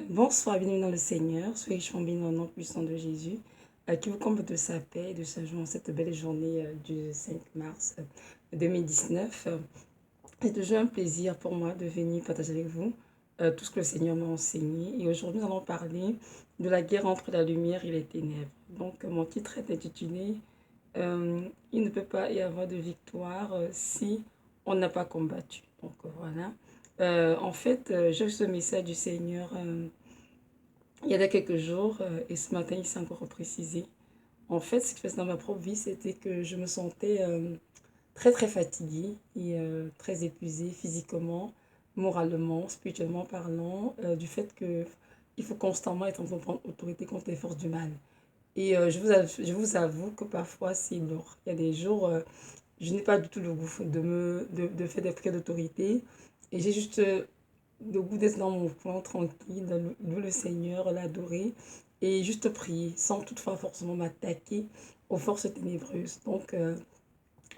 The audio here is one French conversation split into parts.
Bonsoir, bienvenue dans le Seigneur. Soyez richement bénis dans le nom puissant de Jésus, qui vous comble de sa paix et de sa joie en cette belle journée du 5 mars 2019. C'est toujours un plaisir pour moi de venir partager avec vous tout ce que le Seigneur m'a enseigné. Et aujourd'hui, nous allons parler de la guerre entre la lumière et les ténèbres. Donc, mon titre est intitulé Il ne peut pas y avoir de victoire si on n'a pas combattu. Donc, voilà. J'ai reçu ce message du Seigneur il y a quelques jours et ce matin, il s'est encore précisé. En fait, ce qui se passe dans ma propre vie, c'était que je me sentais très très fatiguée et très épuisée physiquement, moralement, spirituellement parlant, du fait que il faut constamment être en train de prendre autorité contre les forces du mal. Et je vous avoue que parfois c'est lourd. Il y a des jours, je n'ai pas du tout le goût de faire des prières d'autorité et j'ai juste le goût d'être dans mon coin tranquille, de louer le Seigneur, l'adorer et juste prier sans toutefois forcément m'attaquer aux forces ténébreuses. Donc,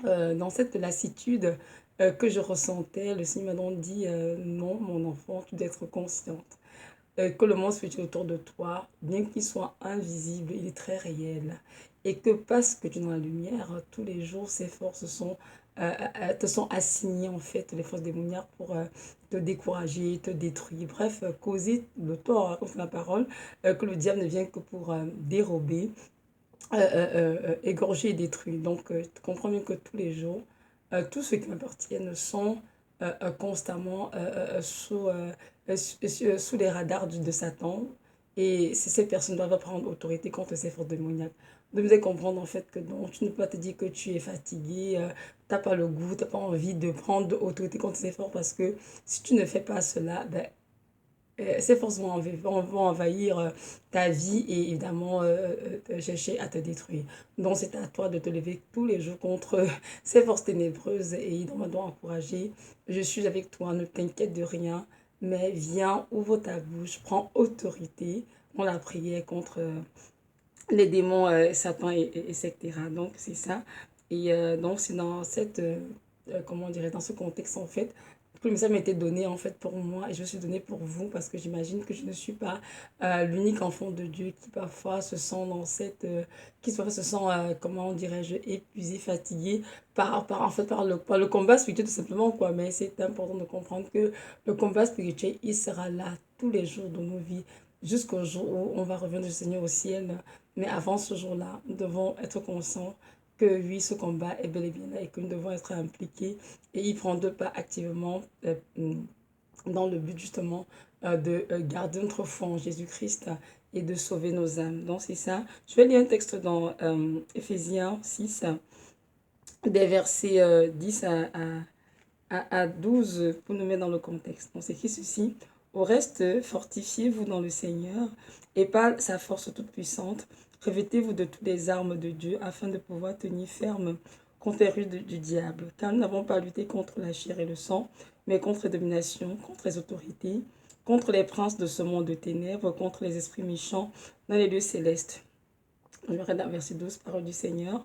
dans cette lassitude que je ressentais, le Seigneur m'a donc dit non, mon enfant, tu dois être consciente que le monde spirituel autour de toi, bien qu'il soit invisible, il est très réel. Et que parce que tu es dans la lumière, tous les jours, ces forces te sont assignées, en fait, les forces démoniaques pour te décourager, te détruire, bref, causer le tort, comme la parole, que le diable ne vient que pour dérober, égorger et détruire. Donc, tu comprends bien que tous les jours, tous ceux qui m'appartiennent sont constamment sous les radars de Satan. Et ces personnes doivent prendre autorité contre ces forces démoniaques. De vous comprendre en fait que non, tu ne peux pas te dire que tu es fatigué, tu n'as pas le goût, tu n'as pas envie de prendre autorité contre ces forces parce que si tu ne fais pas cela, ben, ces forces vont envahir ta vie et évidemment chercher à te détruire. Donc c'est à toi de te lever tous les jours contre ces forces ténébreuses et on doit encourager. Je suis avec toi, ne t'inquiète de rien, mais viens, ouvre ta bouche, prends autorité dans la prière contre les démons, Satan, etc. Donc c'est ça. Et donc c'est dans cette, comment dirais dans ce contexte en fait que le message m'a été donné en fait pour moi et je me suis donné pour vous parce que j'imagine que je ne suis pas l'unique enfant de Dieu qui parfois se sent dans cette, qui parfois se sent, comment dirais-je, épuisé, fatigué en fait, par le combat spirituel tout simplement quoi. Mais c'est important de comprendre que le combat spirituel, il sera là tous les jours de nos vies jusqu'au jour où on va revenir du Seigneur au ciel. Mais avant ce jour-là, nous devons être conscients que oui, ce combat est bel et bien là et que nous devons être impliqués et y prendre part activement dans le but justement de garder notre foi en Jésus-Christ et de sauver nos âmes. Donc c'est ça. Je vais lire un texte dans Éphésiens 6, des versets 10 à 12 pour nous mettre dans le contexte. Donc c'est écrit ceci. Au reste, fortifiez-vous dans le Seigneur et par sa force toute puissante, revêtez-vous de toutes les armes de Dieu afin de pouvoir tenir ferme contre les ruses du diable. Car nous n'avons pas à lutter contre la chair et le sang, mais contre les dominations, contre les autorités, contre les princes de ce monde de ténèbres, contre les esprits méchants dans les lieux célestes. Je vais regarder verset 12, parole du Seigneur.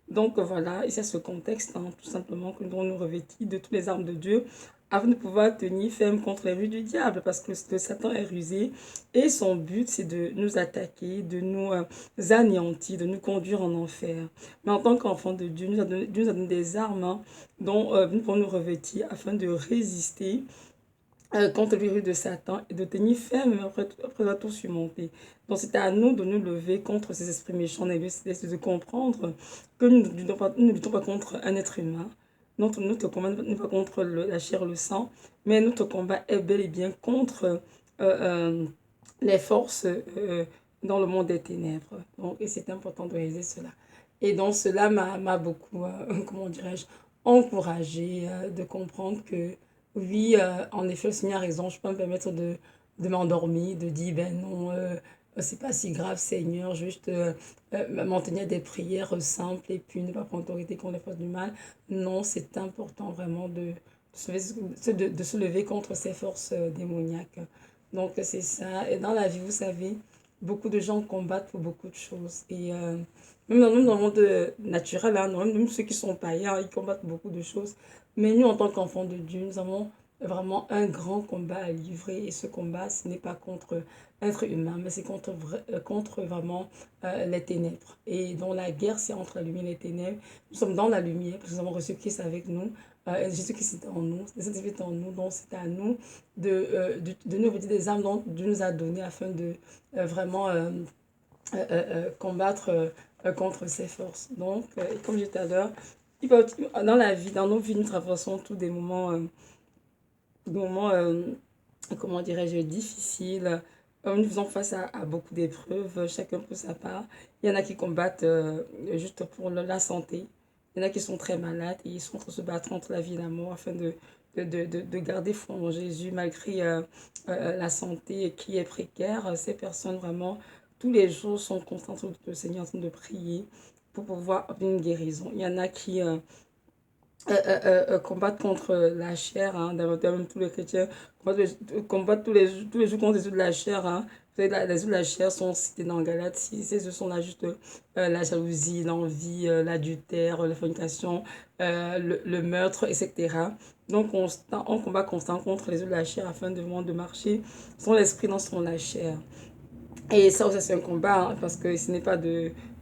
Donc voilà, et c'est ce contexte, hein, tout simplement, que nous devons nous revêtir de toutes les armes de Dieu afin de pouvoir tenir ferme contre les ruses du diable, parce que le Satan est rusé et son but, c'est de nous attaquer, de nous anéantir, de nous conduire en enfer. Mais en tant qu'enfant de Dieu, Dieu nous a donné des armes hein, dont nous pouvons nous revêtir afin de résister contre le virus de Satan et de tenir ferme après avoir tout surmonté. Donc c'est à nous de nous lever contre ces esprits méchants et de comprendre que nous ne luttons pas contre un être humain. Notre combat n'est pas contre la chair et le sang, mais notre combat est bel et bien contre les forces dans le monde des ténèbres. Donc, et c'est important de réaliser cela. Et donc cela m'a beaucoup, comment dirais-je, encouragé de comprendre que oui, en effet, le Seigneur a raison. Je peux me permettre de m'endormir, de dire, ben non, c'est pas si grave, Seigneur, juste m'en tenir à des prières simples et puis ne pas prendre autorité contre les forces du mal. Non, c'est important vraiment de se lever contre ces forces démoniaques. Donc, c'est ça. Et dans la vie, vous savez, beaucoup de gens combattent pour beaucoup de choses. Et même dans le monde naturel, hein, même ceux qui sont païens, ils combattent beaucoup de choses. Mais nous, en tant qu'enfants de Dieu, nous avons vraiment un grand combat à livrer. Et ce combat, ce n'est pas contre être humain, mais c'est contre vraiment les ténèbres. Et dans la guerre, c'est entre la lumière et les ténèbres. Nous sommes dans la lumière, parce que nous avons reçu Christ avec nous. Jésus-Christ est en nous, le Saint-Esprit est en nous, donc c'est à nous de nous revêtir des armes dont Dieu nous a donné afin de vraiment combattre contre ces forces. Donc, comme je disais tout à l'heure, dans la vie, dans nos vies, nous traversons tous des moments comment dirais-je, difficiles. Nous faisons face à beaucoup d'épreuves, chacun pour sa part. Il y en a qui combattent juste pour la santé. Il y en a qui sont très malades et ils sont en train de se battre entre la vie et la mort afin de garder foi en Jésus malgré la santé qui est précaire. Ces personnes, vraiment, tous les jours sont constantes sur le Seigneur en train de prier pour pouvoir obtenir une guérison. Il y en a qui combattre contre la chair, hein, même tous les chrétiens combattent tous les jours contre les œufs de la chair. Hein. Vous savez, les œufs de la chair sont cités dans Galates 6. Ces œufs sont là juste la jalousie, l'envie, l'adultère, la fornication, le meurtre, etc. Donc, on combat constant contre les œufs de la chair afin de marcher sans l'esprit, dans son la chair. Et ça aussi, c'est un combat, hein, parce que ce n'est pas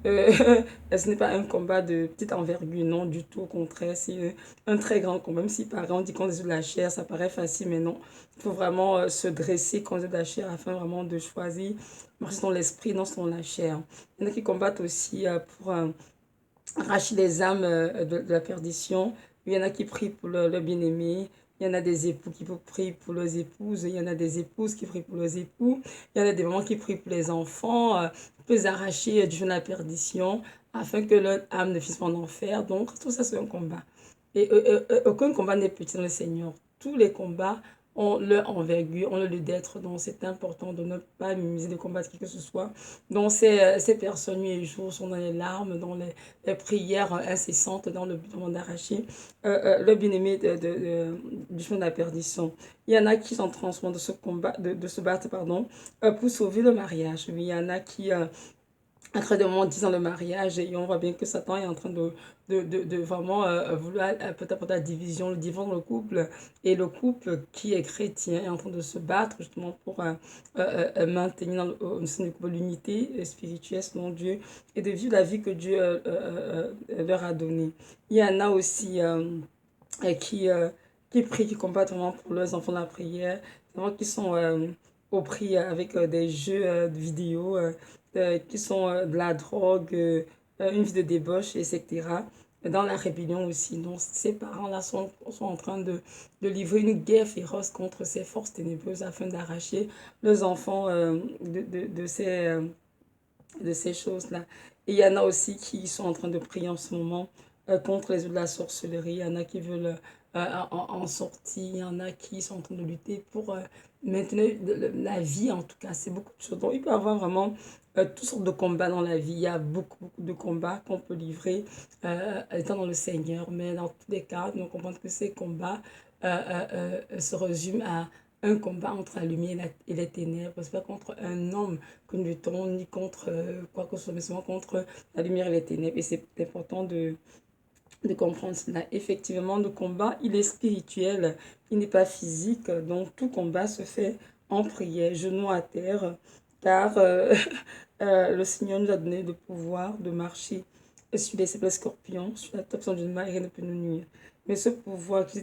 euh, ce n'est pas un combat de petite envergure, non, du tout, au contraire, c'est un très grand combat. Même si, par exemple, on dit qu'on est de la chair, ça paraît facile, mais non. Il faut vraiment se dresser contre de la chair afin vraiment de choisir, marcher dans l'esprit, non, dans la chair. Il y en a qui combattent aussi pour arracher les âmes de la perdition. Il y en a qui prient pour le bien-aimé. Il y en a des époux qui prient pour leurs épouses. Il y en a des épouses qui prient pour leurs époux. Il y en a des mamans qui prient pour les enfants, pour les arracher du jeu de la perdition, afin que leur âme ne finisse pas en enfer. Donc, tout ça, c'est un combat. Et aucun combat n'est petit dans le Seigneur. Tous les combats ont leur envergure, ont leur lieu d'être. Donc, c'est important de ne pas minimiser de combattre qui que ce soit. Donc, ces personnes, nuit et jour, sont dans les larmes, dans les prières incessantes, dans le but d'arracher le bien-aimé du chemin de la perdition. Il y en a qui sont en train de se combat, de se battre, pardon, pour sauver le mariage. Oui, il y en a qui incroyablement 10 ans de mariage et on voit bien que Satan est en train de vraiment vouloir peut-être apporter la division, le divorce dans le couple et le couple qui est chrétien est en train de se battre justement pour maintenir au sein du couple l'unité spirituelle selon Dieu et de vivre la vie que Dieu leur a donnée. Il y en a aussi qui, qui prient, qui combattent vraiment pour leurs enfants dans la prière, vraiment qui sont au prix avec des jeux de vidéo, qui sont de la drogue, une vie de débauche, etc. Dans la rébellion aussi. Donc, ces parents-là sont en train de livrer une guerre féroce contre ces forces ténébreuses afin d'arracher leurs enfants de ces choses-là. Et il y en a aussi qui sont en train de prier en ce moment contre les œuvres de la sorcellerie. Il y en a qui veulent en sortir. Il y en a qui sont en train de lutter pour maintenir la vie, en tout cas. C'est beaucoup de choses. Donc, il peut y avoir vraiment toutes sortes de combats dans la vie. Il y a beaucoup de combats qu'on peut livrer étant dans le Seigneur. Mais dans tous les cas, nous comprenons que ces combats se résument à un combat entre la lumière et les ténèbres. Ce n'est pas contre un homme que nous luttons, ni contre quoi que ce soit, mais seulement contre la lumière et les ténèbres. Et c'est important de comprendre cela. Effectivement, le combat, il est spirituel, il n'est pas physique. Donc, tout combat se fait en prière, genoux à terre, car le Seigneur nous a donné le pouvoir de marcher sur les scorpions, sur la tête du mal, et rien ne peut nous nuire. Mais ce pouvoir qui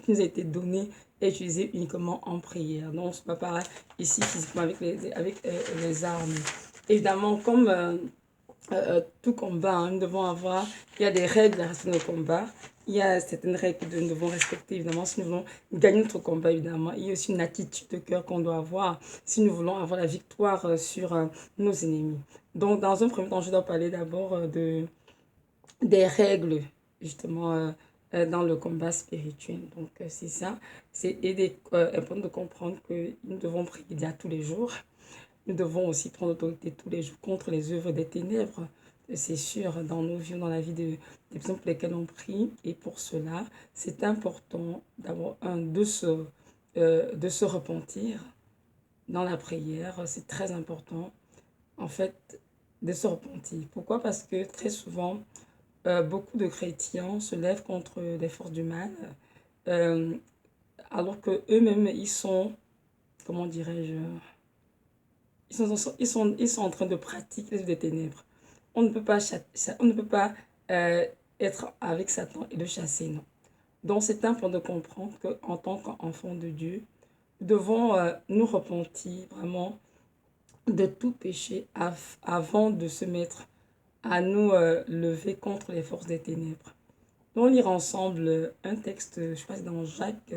nous a été donné est utilisé uniquement en prière. Donc, ce n'est pas pareil ici physiquement avec les armes. Évidemment, comme tout combat, hein, nous devons avoir, il y a des règles à respecter nos combats. Il y a certaines règles que nous devons respecter, évidemment, si nous voulons gagner notre combat, évidemment. Il y a aussi une attitude de cœur qu'on doit avoir si nous voulons avoir la victoire sur nos ennemis. Donc, dans un premier temps, je dois parler d'abord des règles, justement, dans le combat spirituel. Donc, c'est ça. C'est important de comprendre que nous devons prier tous les jours. Nous devons aussi prendre l'autorité tous les jours contre les œuvres des ténèbres. C'est sûr, dans nos vies, dans la vie des personnes pour lesquelles on prie. Et pour cela, c'est important d'avoir de se repentir dans la prière. C'est très important, en fait, de se repentir. Pourquoi? Parce que très souvent, beaucoup de chrétiens se lèvent contre les forces du mal, euh, alors que eux-mêmes, ils sont, comment dirais-je, ils sont en train de pratiquer les œuvres des ténèbres. On ne peut pas, on ne peut pas être avec Satan et le chasser, non. Donc, c'est important de comprendre qu'en tant qu'enfant de Dieu, nous devons nous repentir vraiment de tout péché avant de se mettre à nous lever contre les forces des ténèbres. Nous allons lire ensemble un texte, je passe dans Jacques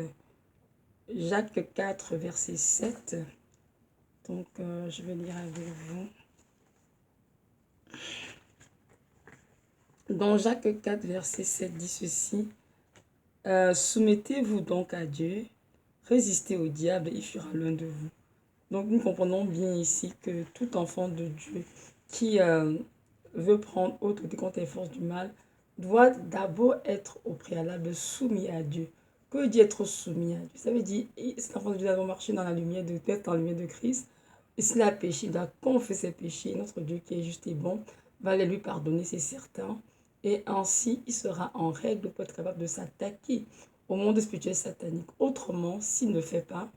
4, verset 7. Donc, je vais lire avec vous. Dans Jacques 4, verset 7 dit ceci. Soumettez-vous donc à Dieu, résistez au diable et il fuira loin de vous. Donc nous comprenons bien ici que tout enfant de Dieu qui veut prendre autorité contre les forces du mal doit d'abord être au préalable soumis à Dieu. Que veut dire être soumis à Dieu? Ça veut dire, cet enfant de Dieu doit marcher dans la lumière de Dieu, dans la lumière de Christ. Et s'il a péché, il doit confesser ses péchés. Notre Dieu qui est juste et bon va les lui pardonner, c'est certain. Et ainsi, il sera en règle pour être capable de s'attaquer au monde spirituel satanique. Autrement, s'il ne le fait pas,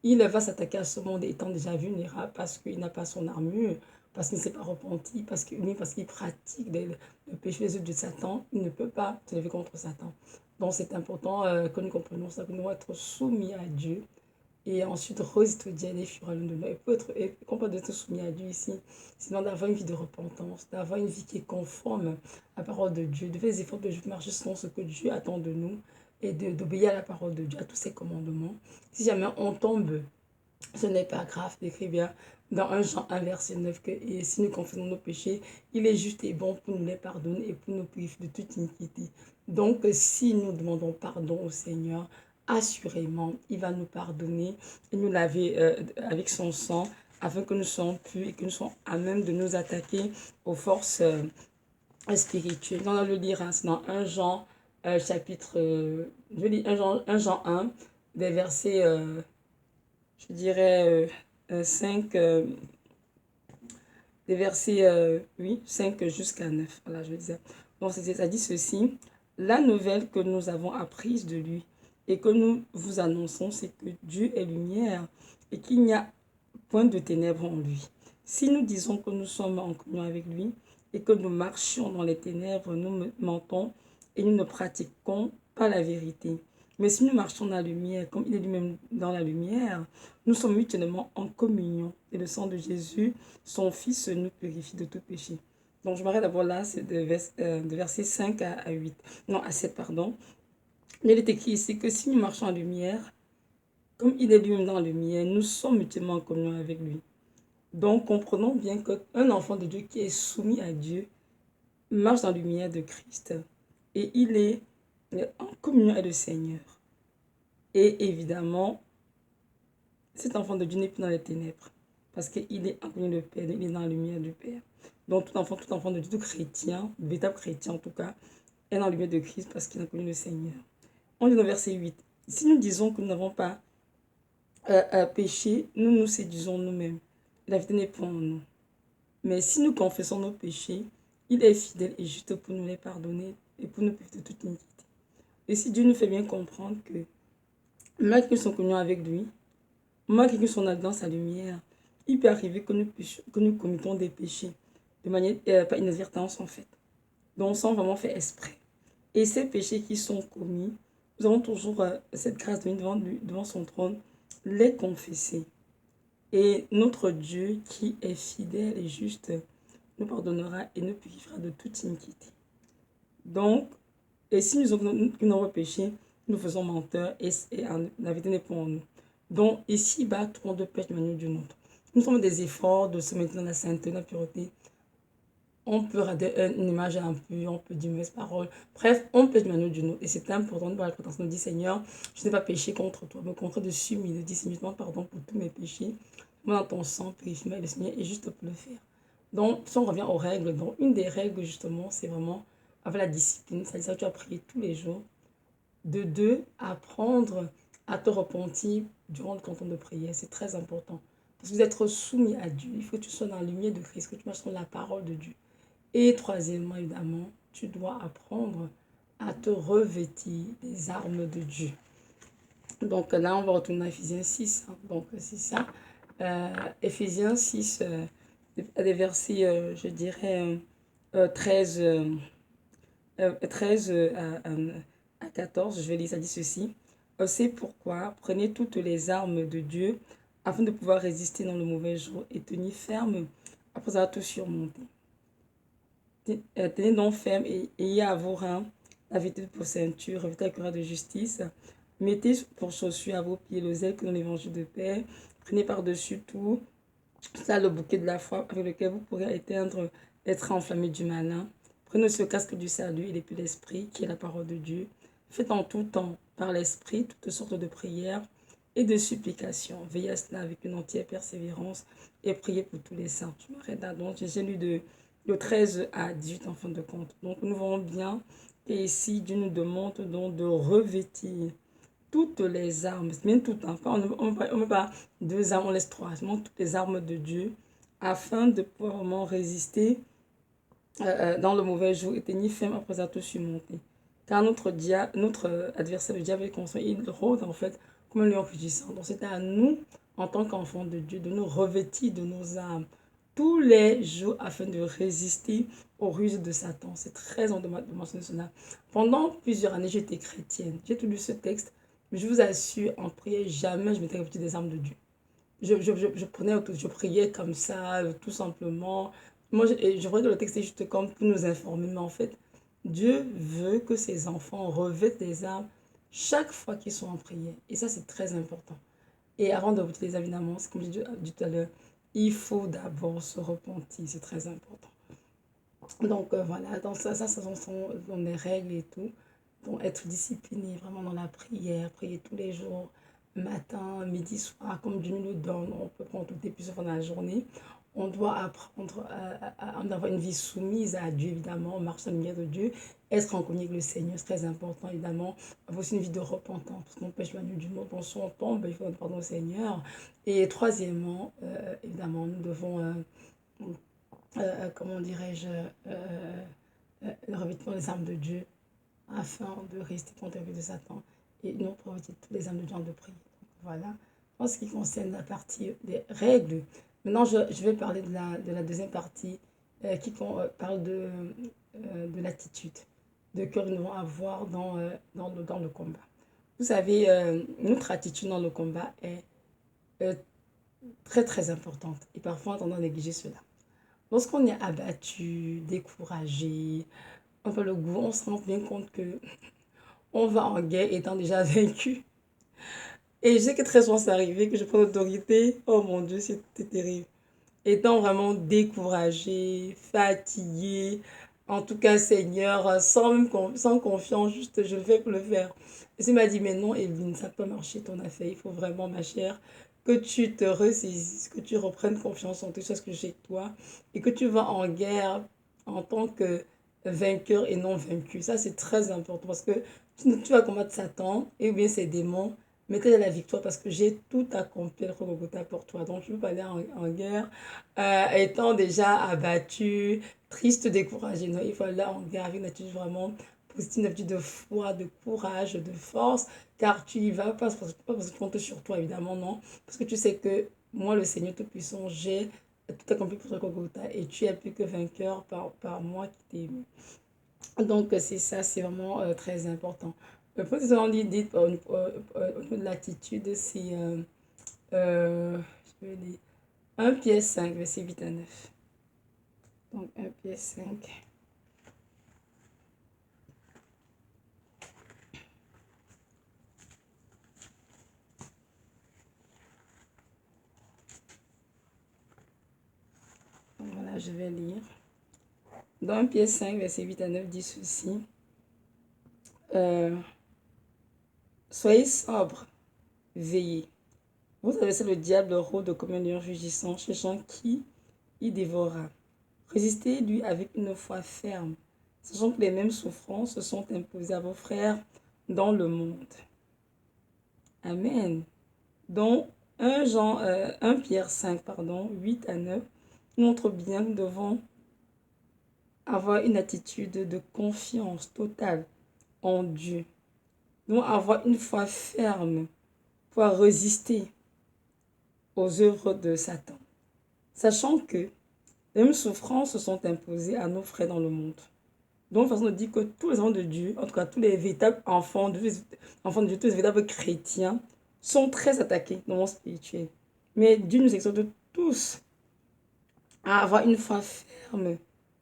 il va s'attaquer à ce monde étant déjà vulnérable parce qu'il n'a pas son armure, parce qu'il ne s'est pas repenti, parce qu'il pratique le péché des œuvres de Satan. Il ne peut pas se lever contre Satan. Donc c'est important que nous comprenions ça, que nous devons être soumis à Dieu et ensuite résister au diable et fuir à l'un de nous. Et pour être soumis à Dieu ici, sinon d'avoir une vie de repentance, d'avoir une vie qui est conforme à la parole de Dieu, de faire des efforts de marcher selon ce que Dieu attend de nous et d'obéir à la parole de Dieu, à tous ses commandements. Si jamais on tombe, ce n'est pas grave, écrit bien dans 1 Jean 1, verset 9, que et si nous confessons nos péchés, il est juste et bon pour nous les pardonner et pour nous purifier de toute iniquité. Donc, si nous demandons pardon au Seigneur, assurément, il va nous pardonner et nous laver avec son sang afin que nous soyons purs et que nous soyons à même de nous attaquer aux forces spirituelles. On va le lire, hein, c'est dans 1 Jean chapitre, je lis 1 Jean 1, des versets, je dirais, 5, des versets oui, 5 jusqu'à 9. Voilà, je disais. Donc, ça dit ceci. La nouvelle que nous avons apprise de lui et que nous vous annonçons, c'est que Dieu est lumière et qu'il n'y a point de ténèbres en lui. Si nous disons que nous sommes en communion avec lui et que nous marchions dans les ténèbres, nous mentons et nous ne pratiquons pas la vérité. Mais si nous marchons dans la lumière, comme il est lui-même dans la lumière, nous sommes mutuellement en communion. Et le sang de Jésus, son Fils, nous purifie de tout péché. Donc je m'arrête d'abord là, c'est de versets 5 à 8. Non, à 7, pardon. Il est écrit ici que si nous marchons en lumière, comme il est lui-même dans la lumière, nous sommes mutuellement en communion avec lui. Donc comprenons bien qu'un enfant de Dieu qui est soumis à Dieu marche dans la lumière de Christ et il est en communion avec le Seigneur. Et évidemment, cet enfant de Dieu n'est plus dans les ténèbres parce qu'il est en communion du Père, il est dans la lumière du Père. Donc tout enfant de Dieu, tout chrétien, véritable chrétien en tout cas, est dans la lumière de Christ parce qu'il a connu le Seigneur. On dit dans verset 8, si nous disons que nous n'avons pas péché, nous nous séduisons nous-mêmes. La vérité n'est pas en nous. Mais si nous confessons nos péchés, il est fidèle et juste pour nous les pardonner et pour nous purifier de toute iniquité. Et si Dieu nous fait bien comprendre que malgré que nous sommes communion avec lui, malgré que nous sommes dans sa lumière, il peut arriver que nous commettons des péchés de manière par inadvertance en fait. Donc sans vraiment faire exprès. Et ces péchés qui sont commis, nous avons toujours cette grâce de venir devant son trône, les confesser. Et notre Dieu qui est fidèle et juste nous pardonnera et nous purifiera de toute iniquité. Donc, et si nous avons péché, nous faisons menteur et la vérité n'est pas en nous. Donc, ici-bas, tout le monde pêche de manière d'une autre. Nous faisons des efforts de se mettre dans la sainteté, dans la pureté. On peut regarder une image impure, on peut dire une mauvaise parole. Bref, on peut de manière d'une autre. Et c'est important de voir la repentance. On dit, Seigneur, je n'ai pas péché contre toi, mais contre de s'humilier, de dire, Seigneur, pardon pour tous mes péchés. Moi, dans ton sang, purifie-moi, le Seigneur est juste pour le faire. Donc, si on revient aux règles, donc une des règles, justement, c'est vraiment avec la discipline. C'est-à-dire que tu as prié tous les jours. De deux, apprendre à te repentir durant le temps de prière. C'est très important. Parce que vous êtes soumis à Dieu. Il faut que tu sois dans la lumière de Christ, que tu marches sur la parole de Dieu. Et troisièmement, évidemment, tu dois apprendre à te revêtir des armes de Dieu. Donc là, on va retourner à Éphésiens 6, hein. Donc c'est ça. Éphésiens 6, des versets, je dirais, 13, 13 à 14, je vais lire, ça dit ceci. C'est pourquoi prenez toutes les armes de Dieu afin de pouvoir résister dans le mauvais jour et tenir ferme après avoir tout surmonté. Tenez donc ferme et ayez à vos reins la vérité pour ceinture, revêtez la cuirasse de justice, mettez pour chaussures à vos pieds le zèle que dans l'évangile de paix, prenez par-dessus tout ça le bouquet de la foi avec lequel vous pourrez éteindre les traits enflammés du malin. Prenez ce casque du salut et l'épée d'esprit qui est la parole de Dieu. Faites en tout temps par l'esprit toutes sortes de prières et de supplications. Veillez à cela avec une entière persévérance et priez pour tous les saints. Je m'arrête là. Donc, j'ai lu de 13 à 18 en fin de compte. Donc, nous voyons bien qu'ici, Dieu nous demande donc de revêtir toutes les armes, même toutes, hein. On ne met pas deux armes, on laisse trois, toutes les armes de Dieu, afin de pouvoir vraiment résister dans le mauvais jour et tenir ferme après avoir tout surmonté. Car notre adversaire, le diable, est construit, il rôde en fait comme un lion rugissant. Donc c'est à nous, en tant qu'enfants de Dieu, de nous revêtir de nos armes tous les jours afin de résister aux ruses de Satan. C'est très important de mentionner cela. Pendant plusieurs années, j'étais chrétienne. J'ai tout lu ce texte, mais je vous assure, en prière, jamais je m'étais revêtue des armes de Dieu. Je priais comme ça, tout simplement. Moi, je vois que le texte est juste comme pour nous informer, mais en fait, Dieu veut que ses enfants revêtent des armes chaque fois qu'ils sont en prière. Et ça, c'est très important. Et avant de revêtir les armes, évidemment, c'est comme j'ai dit tout à l'heure, il faut d'abord se repentir, c'est très important. Donc voilà, donc ça sont des règles et tout. Donc être discipliné vraiment dans la prière, prier tous les jours, matin, midi, soir, comme Dieu nous le donne. On peut prendre toutes les plusieurs fois dans la journée. On doit apprendre à avoir une vie soumise à Dieu, évidemment, marcher dans la lumière de Dieu, être en communion avec le Seigneur, c'est très important, évidemment. Avoir aussi une vie de repentance, parce qu'on pêche loin du mot, bon, si on tombe, il faut pardon au Seigneur. Et troisièmement, évidemment, nous devons comment dirais-je, le revêtement des armes de Dieu afin de rester contre les de Satan et non pour revêtir toutes les armes de Dieu de prier. Donc, voilà, en ce qui concerne la partie des règles. Maintenant, je vais parler de la deuxième partie qui parle de l'attitude de que nous devons avoir dans le combat. Vous savez, notre attitude dans le combat est euh, très très importante et parfois on a tendance à négliger cela. Lorsqu'on est abattu, découragé, on fait le goût, on se rend bien compte que on va en guerre étant déjà vaincu. Et je sais que très souvent c'est arrivé que je prends l'autorité. Oh mon Dieu, c'était terrible. Étant vraiment découragé, fatigué, en tout cas Seigneur, sans confiance, juste je le fais pour le faire. Et il m'a dit, mais non, Evelyne, ça peut marcher ton affaire. Il faut vraiment, ma chère, que tu te ressaisisses, que tu reprennes confiance en tout ce que j'ai toi et que tu vas en guerre en tant que vainqueur et non vaincu. Ça, c'est très important parce que tu vas combattre Satan et bien ses démons, mais tu as la victoire parce que j'ai tout accompli le Golgotha pour toi. Donc, je ne veux pas aller en guerre étant déjà abattu, triste, découragé. Non, il faut aller en guerre avec une attitude vraiment positive, une attitude de foi, de courage, de force, car tu y vas pas parce que tu comptes sur toi, évidemment, non. Parce que tu sais que moi, le Seigneur Tout-Puissant, j'ai tout accompli pour toi, Golgotha, et tu es plus que vainqueur par moi qui t'ai aimé. Donc, c'est ça, c'est vraiment très important. Le point que dit au niveau de l'attitude, c'est, je vais dire, 1 Pierre 5, verset 8 à 9. Donc, 1 Pierre 5. Donc, voilà, je vais lire. Dans 1 Pierre 5, verset 8 à 9, dit ceci. Euh, Soyez sobres, veillez. Vous savez, le diable rôde comme un lion rugissant, cherchant qui y dévorera. Résistez-lui avec une foi ferme, sachant que les mêmes souffrances se sont imposées à vos frères dans le monde. Amen. Donc, 1 Pierre 5, pardon, 8 à 9, montre bien que nous devons avoir une attitude de confiance totale en Dieu. Nous devons avoir une foi ferme pouvoir résister aux œuvres de Satan, sachant que les mêmes souffrances se sont imposées à nos frères dans le monde. Donc, façon de dire que tous les enfants de Dieu, en tout cas tous les véritables enfants de Dieu, tous les véritables chrétiens, sont très attaqués dans le monde spirituel. Mais Dieu nous exhorte tous à avoir une foi ferme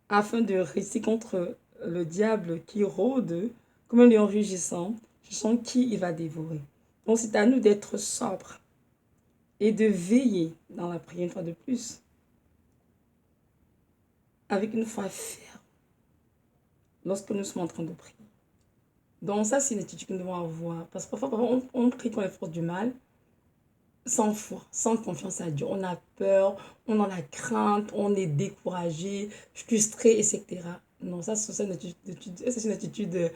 afin de résister contre le diable qui rôde comme un lion rugissant, cherchant qui il va dévorer. Donc, c'est à nous d'être sobres et de veiller dans la prière une fois de plus, avec une foi ferme lorsque nous sommes en train de prier. Donc ça, c'est une attitude que nous devons avoir. Parce que parfois on prie contre les forces du mal, sans foi, sans confiance à Dieu. On a peur, on a la crainte, on est découragé, frustré, etc. Non, ça, c'est une attitude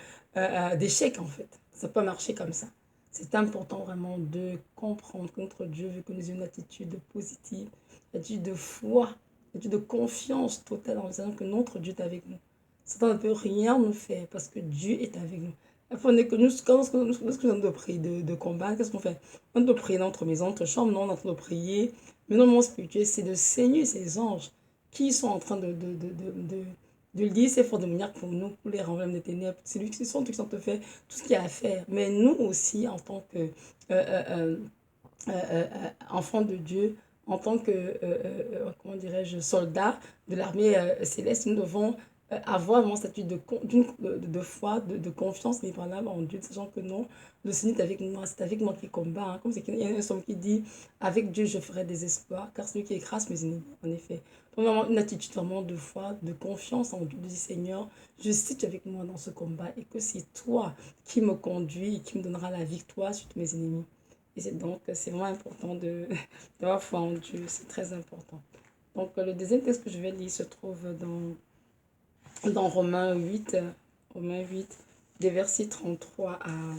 d'échec, en fait. Ça peut pas marcher comme ça. C'est important vraiment de comprendre que notre Dieu veut que nous ayons une attitude positive, une attitude de foi, une attitude de confiance totale en disant que notre Dieu est avec nous. Satan ne peut rien nous faire parce que Dieu est avec nous. Il faut que nous, lorsque nous sommes de prier, de combat, qu'est-ce qu'on fait? On doit prier dans notre maison, notre chambre, non, on est en train de prier. Mais non, le monde spirituel, c'est le Seigneur, ces anges qui sont en train de lier ces forces de manière pour nous, pour les renvoyer des ténèbres. C'est lui qui sont ceux qui sont fait tout ce qu'il y a à faire. Mais nous aussi, en tant que enfants de Dieu, en tant que, comment dirais-je, soldats de l'armée céleste, nous devons avoir vraiment cette attitude de foi, de confiance inébranlable en Dieu, sachant que non, le Seigneur est avec moi, c'est avec moi qui combat. Hein. Comme il y a un somme qui dit, avec Dieu je ferai des exploits, car c'est lui qui écrase mes ennemis, en effet. Donc vraiment une attitude vraiment de foi, de confiance en Dieu, du Seigneur, je sais que tu es avec moi dans ce combat et que c'est toi qui me conduis et qui me donnera la victoire sur tous mes ennemis. Et c'est vraiment important d'avoir foi en Dieu, c'est très important. Donc, le deuxième texte que je vais lire se trouve dans Romains 8, des versets 33 à,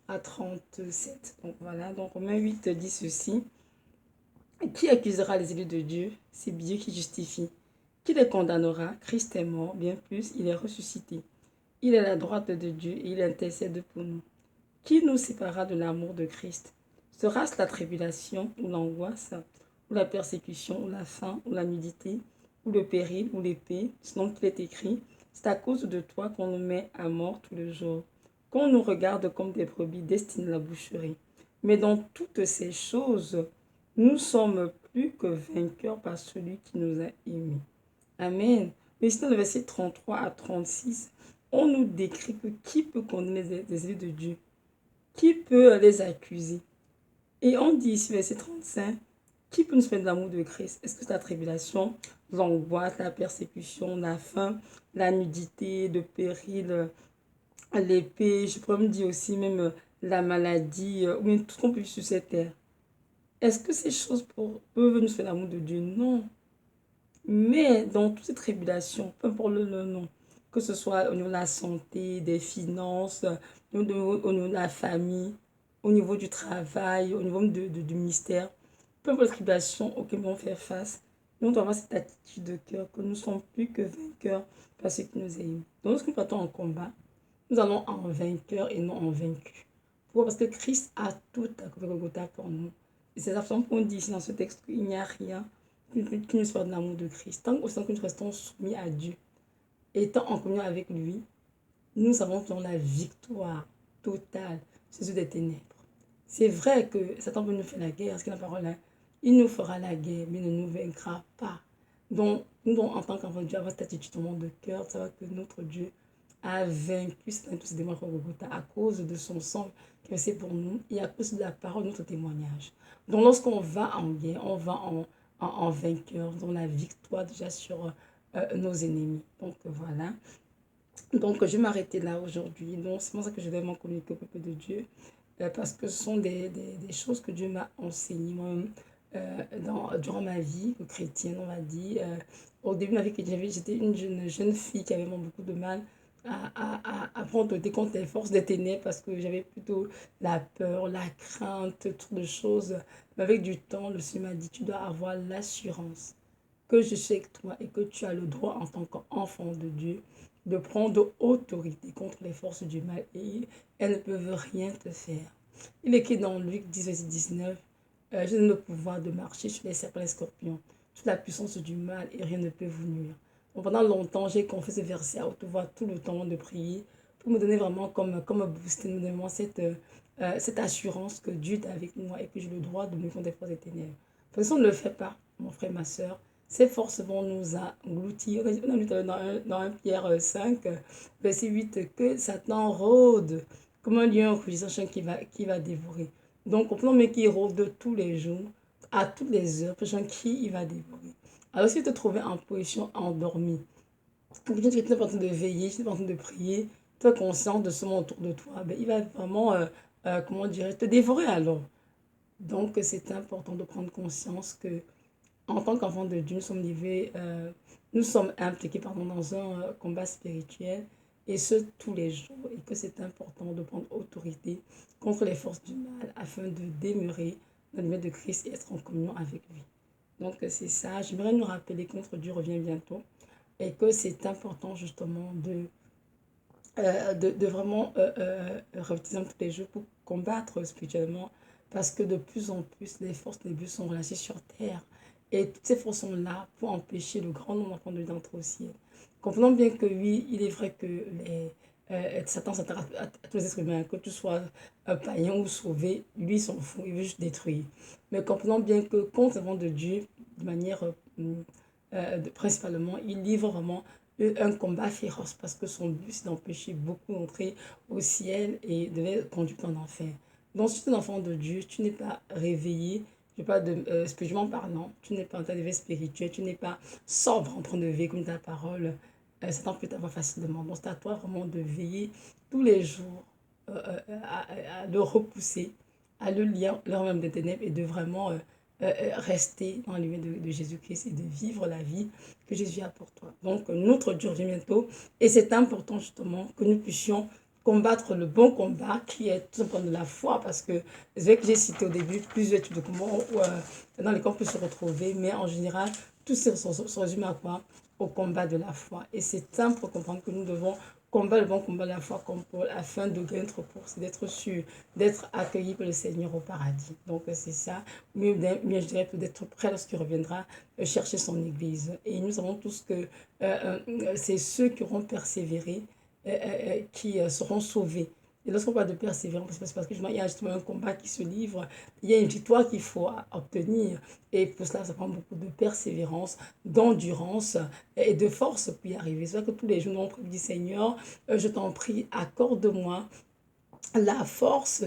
à 37. Donc, voilà. Donc, Romains 8 dit ceci. Qui accusera les élus de Dieu? C'est Dieu qui justifie. Qui les condamnera? Christ est mort, bien plus, il est ressuscité. Il est à la droite de Dieu et il intercède pour nous. Qui nous séparera de l'amour de Christ? Sera-ce la tribulation ou l'angoisse, ou la persécution, ou la faim, ou la nudité, ou le péril, ou l'épée? Sinon qu'il est écrit, c'est à cause de toi qu'on nous met à mort tous les jours, qu'on nous regarde comme des brebis destinées à la boucherie. Mais dans toutes ces choses, nous sommes plus que vainqueurs par celui qui nous a aimés. Amen. Mais ici, dans le verset 33 à 36, on nous décrit que qui peut condamner les élus de Dieu? Qui peut les accuser? Et on dit ici, verset 35, qui peut nous faire de l'amour de Christ? Est-ce que c'est la tribulation, l'angoisse, la persécution, la faim, la nudité, le péril, l'épée, je pourrais me dire aussi même la maladie, ou bien tout ce qu'on peut vivre sur cette terre? Est-ce que ces choses peuvent nous faire l'amour de Dieu? Non. Mais dans toutes ces tribulations, peu importe le nom, que ce soit au niveau de la santé, des finances, au niveau de la famille, au niveau du travail, au niveau du ministère, peu importe les tribulations auxquelles nous devons faire face, nous devons avoir cette attitude de cœur que nous ne sommes plus que vainqueurs par ceux qui nous aiment. Donc lorsque nous partons en combat, nous allons en vainqueur et non en vaincu. Pourquoi? Parce que Christ a tout à Golgotha pour nous. Et c'est la façon qu'on dit ici dans ce texte qu'il n'y a rien qui nous soit de l'amour de Christ. Tant que nous restons soumis à Dieu, étant en communion avec lui, nous avons la victoire totale sur ceux des ténèbres. C'est vrai que Satan veut nous faire la guerre, parce que la parole là, il nous fera la guerre, mais ne nous vaincra pas. Donc, nous, en tant qu'enfants de Dieu, avoir cette attitude de cœur, savoir que notre Dieu a vaincu tous ces démons à cause de son sang qui est versé pour nous et à cause de la parole de notre témoignage. Donc, lorsqu'on va en guerre, on va en vainqueur, dans la victoire déjà sur nos ennemis. Donc, voilà. Donc, je vais m'arrêter là aujourd'hui. Donc, c'est pour ça que je vais m'en communiquer au peuple de Dieu. Parce que ce sont des choses que Dieu m'a enseignées moi-même durant ma vie chrétienne, on va dire. Au début de ma vie chrétienne, j'étais une jeune fille qui avait vraiment beaucoup de mal à prendre contre les forces des ténèbres parce que j'avais plutôt la peur, la crainte, toutes de choses. Mais avec du temps, le Seigneur m'a dit, tu dois avoir l'assurance que je suis avec toi et que tu as le droit en tant qu'enfant de Dieu de prendre autorité contre les forces du mal et elles ne peuvent rien te faire. Il est écrit dans Luc 10, verset 19, je donne le pouvoir de marcher sur les serpents et les scorpions, sur la puissance du mal et rien ne peut vous nuire. Donc, pendant longtemps, j'ai confié ce verset à haute voix tout le temps de prier pour me donner vraiment comme booster, me donner vraiment cette assurance que Dieu est avec moi et que j'ai le droit de me contre des forces des ténèbres. Parce que si on ne le fait pas, mon frère, ma soeur, ces forces vont nous engloutir. On a lu dans 1 Pierre 5, verset 8, que Satan rôde comme un lion rugissant chien qui va dévorer. Donc, comprenons bien qu'il rôde tous les jours, à toutes les heures, pour qui il va dévorer. Alors, si tu te trouvais en position endormie, tu es en train de veiller, tu es en train de prier, tu es conscient de ce monde autour de toi, ben, il va vraiment, comment dirais te dévorer alors. Donc, c'est important de prendre conscience que en tant qu'enfants de Dieu, nous sommes impliqués dans un combat spirituel et ce tous les jours et que c'est important de prendre autorité contre les forces du mal afin de demeurer dans le milieu de Christ et être en communion avec lui. Donc c'est ça, j'aimerais nous rappeler que notre Dieu revient bientôt et que c'est important justement de vraiment réviser tous les jours pour combattre spirituellement parce que de plus en plus les forces des buts sont relâchées sur terre et toutes ces forces sont là pour empêcher le grand nombre d'enfants de d'entrer au ciel. Comprenons bien que oui, il est vrai que Satan s'attaque à tous les êtres humains, que tu sois un païen ou sauvé, lui il s'en fout, il veut juste détruire. Mais comprenons bien que contre les enfants de Dieu, de manière principalement, il livre vraiment un combat féroce parce que son but c'est d'empêcher beaucoup d'entrer au ciel et de les conduire en enfer. Donc si tu es un enfant de Dieu, tu n'es pas réveillé, je parle de spirituellement parlant, tu n'es pas en train de veille spirituel, tu n'es pas sobre en train de veiller comme ta parole, Satan peut t'avoir facilement. Donc c'est à toi vraiment de veiller tous les jours à le repousser, à le lire, leur même des ténèbres et de vraiment rester dans l'unité de Jésus-Christ et de vivre la vie que Jésus a pour toi. Donc, notre Dieu revient bientôt et c'est important justement que nous puissions combattre le bon combat qui est tout simplement de la foi parce que c'est vrai que j'ai cité au début plusieurs études de comment dans lesquels on peut se retrouver, mais en général, tout se résume à quoi? Au combat de la foi. Et c'est simple pour comprendre que nous devons combattre le bon combat de la foi comme Paul afin de gagner notre course, d'être sûr, d'être accueilli par le Seigneur au paradis. Donc c'est ça. Mieux je dirais d'être prêt lorsqu'il reviendra chercher son Église. Et nous savons tous que c'est ceux qui auront persévéré qui seront sauvés. Et lorsqu'on parle de persévérance, c'est parce qu'il y a justement un combat qui se livre, il y a une victoire qu'il faut obtenir. Et pour cela, ça prend beaucoup de persévérance, d'endurance et de force pour y arriver. C'est vrai que tous les jours, nous on prie, Seigneur, je t'en prie, accorde-moi la force,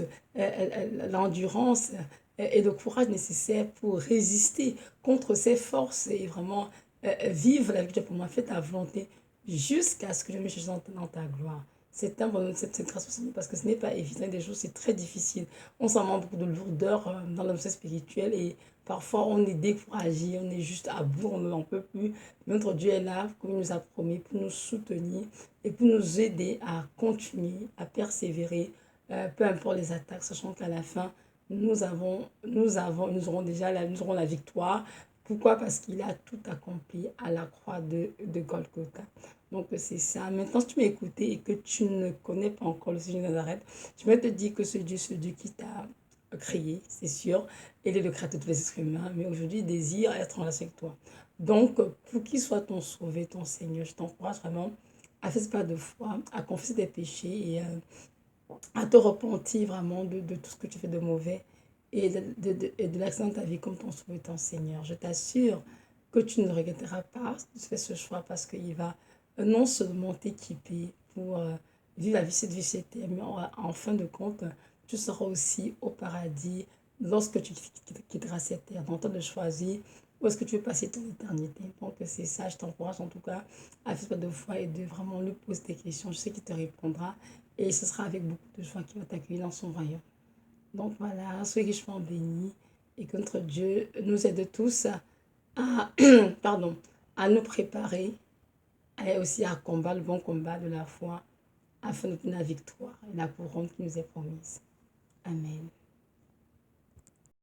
l'endurance et le courage nécessaire pour résister contre ces forces et vraiment vivre la vie pour moi. Fais ta volonté jusqu'à ce que je me cherche dans ta gloire. C'est un cette grâce au Seigneur parce que ce n'est pas évident. Des jours, c'est très difficile. On s'en manque beaucoup de lourdeur dans l'homme spirituel et parfois on est découragé, on est juste à bout, on n'en peut plus. Mais notre Dieu est là, comme il nous a promis, pour nous soutenir et pour nous aider à continuer, à persévérer, peu importe les attaques, sachant qu'à la fin, nous aurons déjà nous aurons la victoire. Pourquoi? Parce qu'il a tout accompli à la croix de Golgotha. Donc c'est ça. Maintenant, si tu m'as écouté et que tu ne connais pas encore le Seigneur de Nazareth, je vais te dire que ce Dieu qui t'a créé, c'est sûr, il est le créateur de tous les êtres humains, mais aujourd'hui, il désire être en relation avec toi. Donc, pour qu'il soit ton sauveur, ton Seigneur, je t'encourage vraiment à faire ce pas de foi, à confesser tes péchés et à te repentir vraiment de tout ce que tu fais de mauvais et de l'accident de ta vie comme ton sauveur, ton Seigneur. Je t'assure que tu ne regretteras pas de faire ce choix parce qu'il va non seulement t'équiper pour vivre la vie, cette vie chez toi, mais en fin de compte, tu seras aussi au paradis lorsque tu quitteras cette terre. Donc, toi de choisir où est-ce que tu veux passer ton éternité. Donc, c'est ça, je t'encourage en tout cas à faire de foi et de vraiment lui poser des questions. Je sais qu'il te répondra et ce sera avec beaucoup de joie qu'il va t'accueillir dans son royaume. Donc voilà, soyez richement bénis et que notre Dieu nous aide tous à, pardon, à nous préparer et aussi à combattre le bon combat de la foi afin d'obtenir la victoire et la couronne qui nous est promise. Amen.